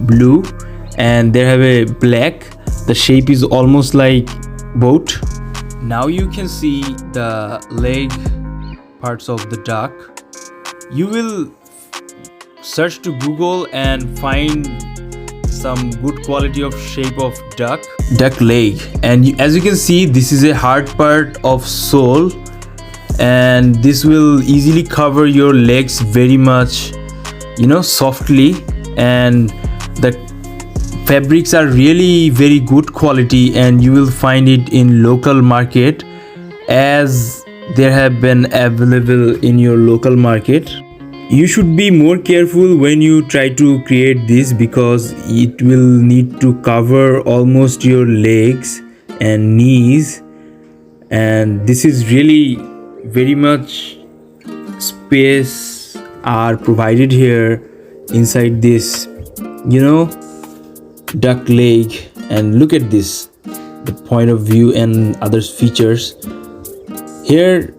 blue, and they have a black. The shape is almost like boat. Now you can see the leg parts of the duck. You will search to Google and find some good quality of shape of duck leg, and as you can see, this is a hard part of sole, and this will easily cover your legs very much, softly, and the fabrics are really very good quality, and you will find it in local market as there have been available in your local market. You should be more careful when you try to create this because it will need to cover almost your legs and knees, and this is really very much space are provided here inside this duck leg. And look at this, the point of view and other features. Here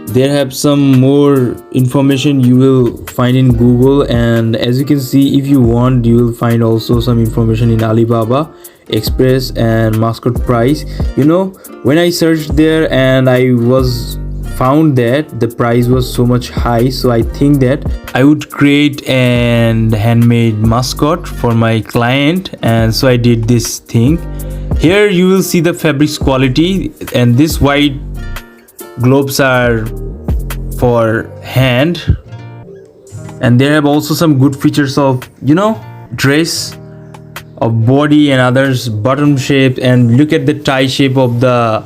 there have some more information you will find in Google, and as you can see, if you want, you will find also some information in Alibaba Express and Mascot price. When I searched there and I found that the price was so much high, so I think that I would create an handmade mascot for my client, and so I did this thing. Here you will see the fabric's quality, and this white gloves are for hand, and they have also some good features of dress of body and others, bottom shape, and look at the tie shape of the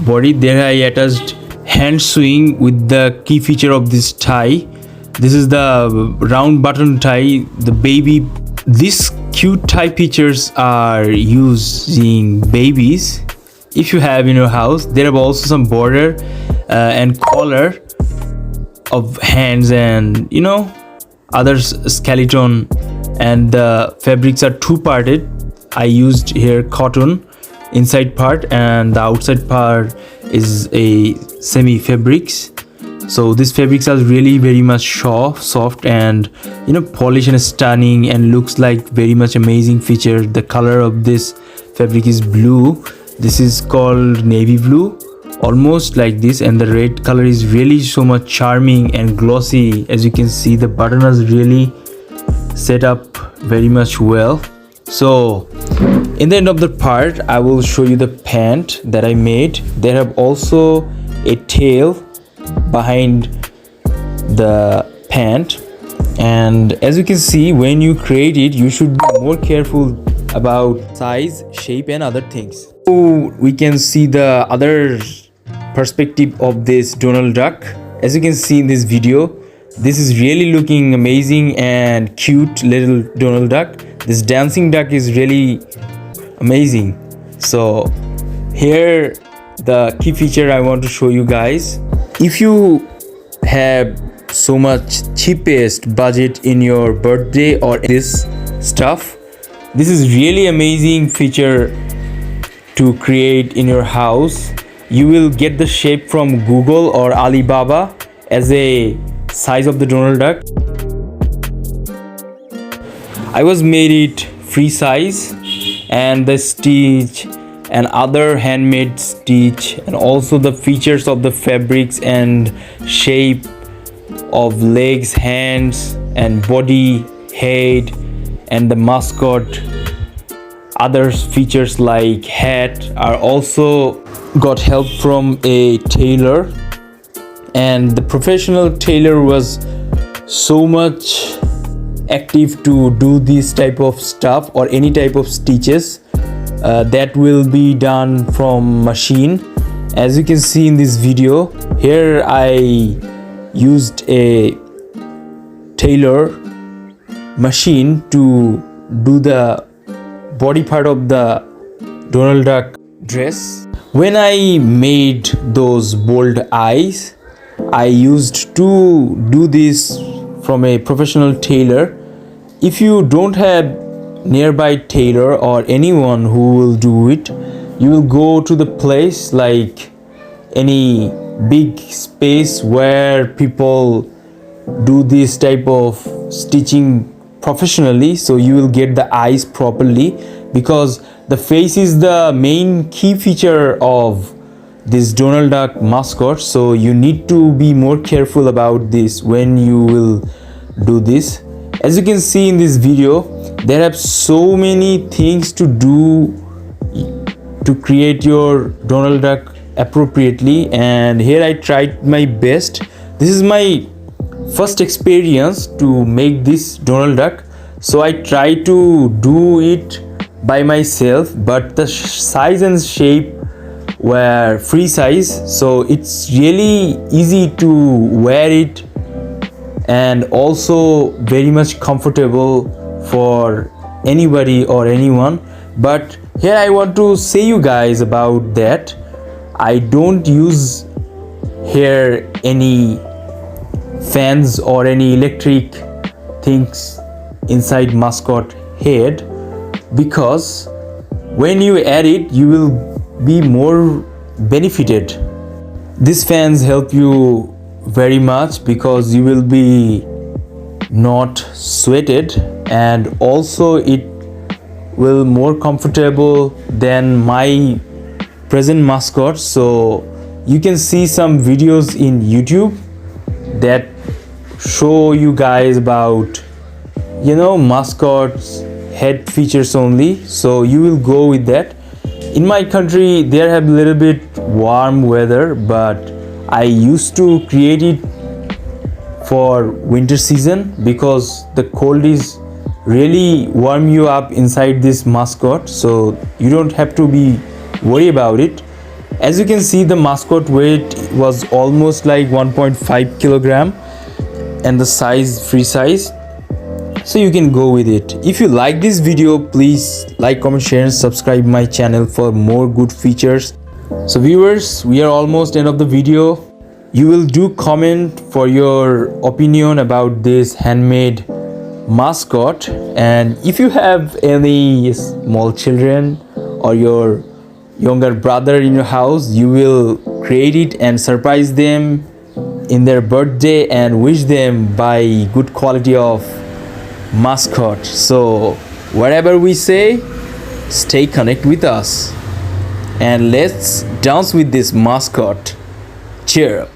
body. There I attached hand swing with the key feature of this tie. This is the round button tie, the baby. These cute tie features are using babies if you have in your house. There are also some border and collar of hands and other skeleton, and the fabrics are two-parted. I used here cotton inside part, and the outside part is a semi fabrics. So these fabrics are really very much soft and polished and stunning, and looks like very much amazing feature. The color of this fabric is blue. This is called navy blue, almost like this, and the red color is really so much charming and glossy. As you can see, the button is really set up very much well. So in the end of the part, I will show you the pant that I made. There have also a tail behind the pant, and as you can see, when you create it, you should be more careful about size, shape, and other things. So we can see the other perspective of this Donald Duck. As you can see in this video, this is really looking amazing and cute little Donald Duck. This dancing duck is really amazing. So here the key feature I want to show you guys. If you have so much cheapest budget in your birthday or this stuff, this is really amazing feature to create in your house. You will get the shape from Google or Alibaba as a size of the Donald Duck. I was made it free size, and the stitch and other handmade stitch, and also the features of the fabrics and shape of legs, hands, and body, head, and the mascot. Other features like hat are also got help from a tailor, and the professional tailor was so much active to do this type of stuff or any type of stitches that will be done from machine. As you can see in this video, here I used a tailor machine to do the body part of the Donald Duck dress. When I made those bold eyes, I used to do this from a professional tailor. If you don't have nearby tailor or anyone who will do it, you will go to the place like any big space where people do this type of stitching professionally, so you will get the eyes properly, because the face is the main key feature of this Donald Duck mascot. So you need to be more careful about this when you will do this. As you can see in this video, there are so many things to do to create your Donald Duck appropriately, and here I tried my best. This is my first experience to make this Donald Duck, so I try to do it by myself, but the size and shape were free size, so it's really easy to wear it and also very much comfortable for anybody or anyone. But here I want to say you guys about that I don't use here any fans or any electric things inside mascot head, because when you add it you will be more benefited. These fans help you very much because you will be not sweated, and also it will more comfortable than my present mascot. So you can see some videos in YouTube that show you guys about mascots head features only, so you will go with that. In my country there have a little bit warm weather, but I used to create it for winter season because the cold is really warm you up inside this mascot, so you don't have to be worry about it. As you can see, the mascot weight was almost like 1.5 kilogram and the size free size, so you can go with it. If you like this video, please like, comment, share and subscribe my channel for more good features. So viewers, we are almost end of the video. You will do comment for your opinion about this handmade mascot, and if you have any small children or your younger brother in your house, you will create it and surprise them in their birthday and wish them by good quality of mascot. So whatever we say, stay connected with us and let's dance with this mascot. Cheer up.